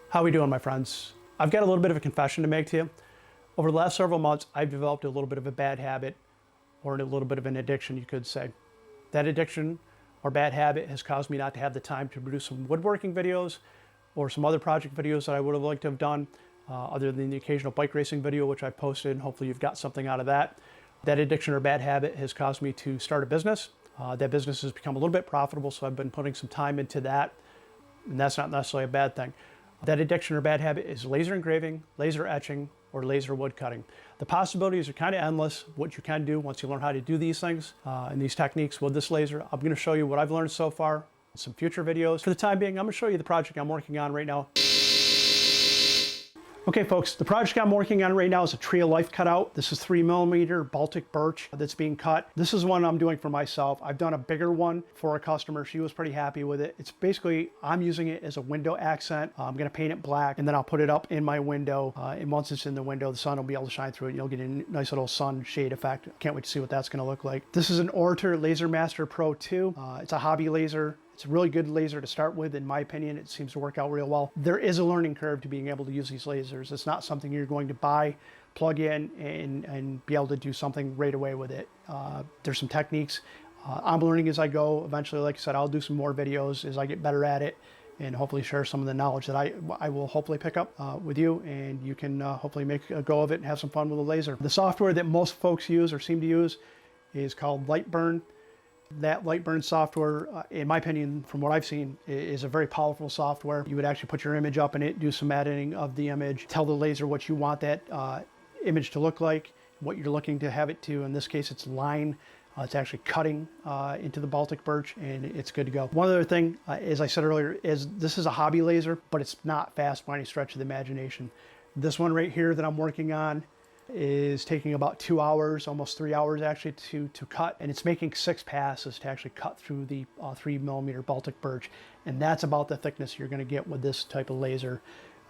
How are we doing, my friends? I've got a little bit of a confession to make to you. Over the last several months, I've developed a little bit of a bad habit, or a little bit of an addiction, you could say. That addiction or bad habit has caused me not to have the time to produce some woodworking videos or some other project videos that I would have liked to have done, other than the occasional bike racing video, which I posted, and hopefully you've got something out of that. That addiction or bad habit has caused me to start a business. That business has become a little bit profitable, so I've been putting some time into that, and that's not necessarily a bad thing. That addiction or bad habit is laser engraving, laser etching, or laser wood cutting. The possibilities are kind of endless, what you can do once you learn how to do these things and these techniques with this laser. I'm going to show you what I've learned so far in some future videos. For the time being, I'm going to show you the project I'm working on right now. Okay folks, the project I'm working on right now is a tree of life cutout. This is 3mm Baltic birch that's being cut. This is one I'm doing for myself. I've done a bigger one for a customer. She was pretty happy with it. It's basically, I'm using it as a window accent. I'm gonna paint it black and then I'll put it up in my window. And once it's in the window, the sun will be able to shine through it. You'll get a nice little sun shade effect. Can't wait to see what that's gonna look like. This is an Orator Laser Master Pro 2. It's a hobby laser. It's a really good laser to start with, in my opinion. It seems to work out real well. There is a learning curve to being able to use these lasers. It's not something you're going to buy, plug in, and be able to do something right away with it. There's some techniques. I'm learning as I go. Eventually, like I said, I'll do some more videos as I get better at it and hopefully share some of the knowledge that I will hopefully pick up with you, and you can hopefully make a go of it and have some fun with a laser. The software that most folks use or seem to use is called Lightburn. That Lightburn software, in my opinion, from what I've seen, is a very powerful software. You would actually put your image up in it, do some editing of the image, tell the laser what you want that image to look like, what you're looking to have it to. In this case, it's line. It's actually cutting into the Baltic birch, and it's good to go. One other thing, as I said earlier, is this is a hobby laser, but it's not fast by any stretch of the imagination. This one right here that I'm working on is taking about 2 hours, almost 3 hours actually, to cut, and it's making 6 passes to actually cut through the 3mm Baltic birch, and that's about the thickness you're going to get with this type of laser.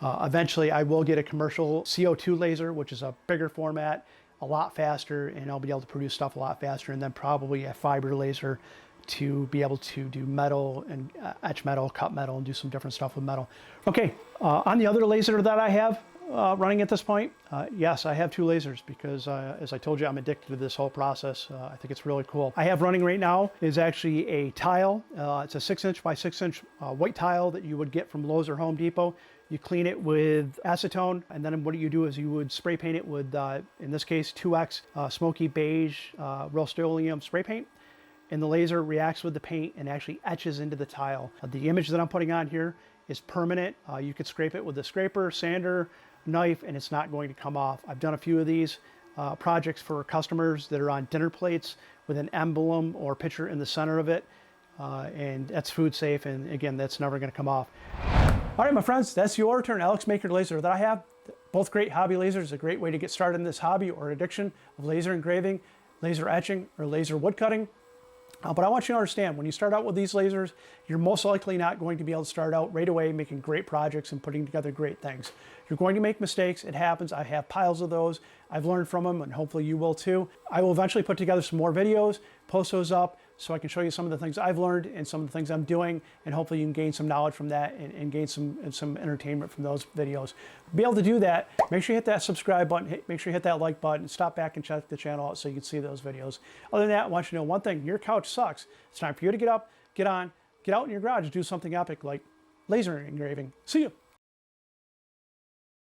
Eventually I will get a commercial CO2 laser, which is a bigger format, a lot faster, and I'll be able to produce stuff a lot faster, and then probably a fiber laser to be able to do metal and etch metal, cut metal, and do some different stuff with metal. Okay, on the other laser that I have running at this point, yes, I have 2 lasers because as I told you, I'm addicted to this whole process. I think it's really cool. I have running right now is actually a tile. It's a 6" by 6" white tile that you would get from Lowe's or Home Depot. You clean it with acetone, and then what you do is you would spray paint it with, in this case, 2X smoky beige Rust-Oleum spray paint. And the laser reacts with the paint and actually etches into the tile. The image that I'm putting on here is permanent. You could scrape it with a scraper, sander, knife, and it's not going to come off. I've done a few of these projects for customers that are on dinner plates with an emblem or picture in the center of it, and that's food safe, and again, that's never going to come off. All right, my friends, that's the Orator and eleksmaker laser that I have. Both great hobby lasers, a great way to get started in this hobby or addiction of laser engraving, laser etching, or laser wood cutting. But I want you to understand, when you start out with these lasers, you're most likely not going to be able to start out right away making great projects and putting together great things. You're going to make mistakes. It happens. I have piles of those. I've learned from them, and hopefully you will too. I will eventually put together some more videos, post those up, so I can show you some of the things I've learned and some of the things I'm doing, and hopefully you can gain some knowledge from that and gain some entertainment from those videos. To be able to do that, make sure you hit that subscribe button, make sure you hit that like button, and stop back and check the channel out so you can see those videos. Other than that, I want you to know one thing: your couch sucks. It's time for you to get up, get on, get out in your garage and do something epic like laser engraving. See you.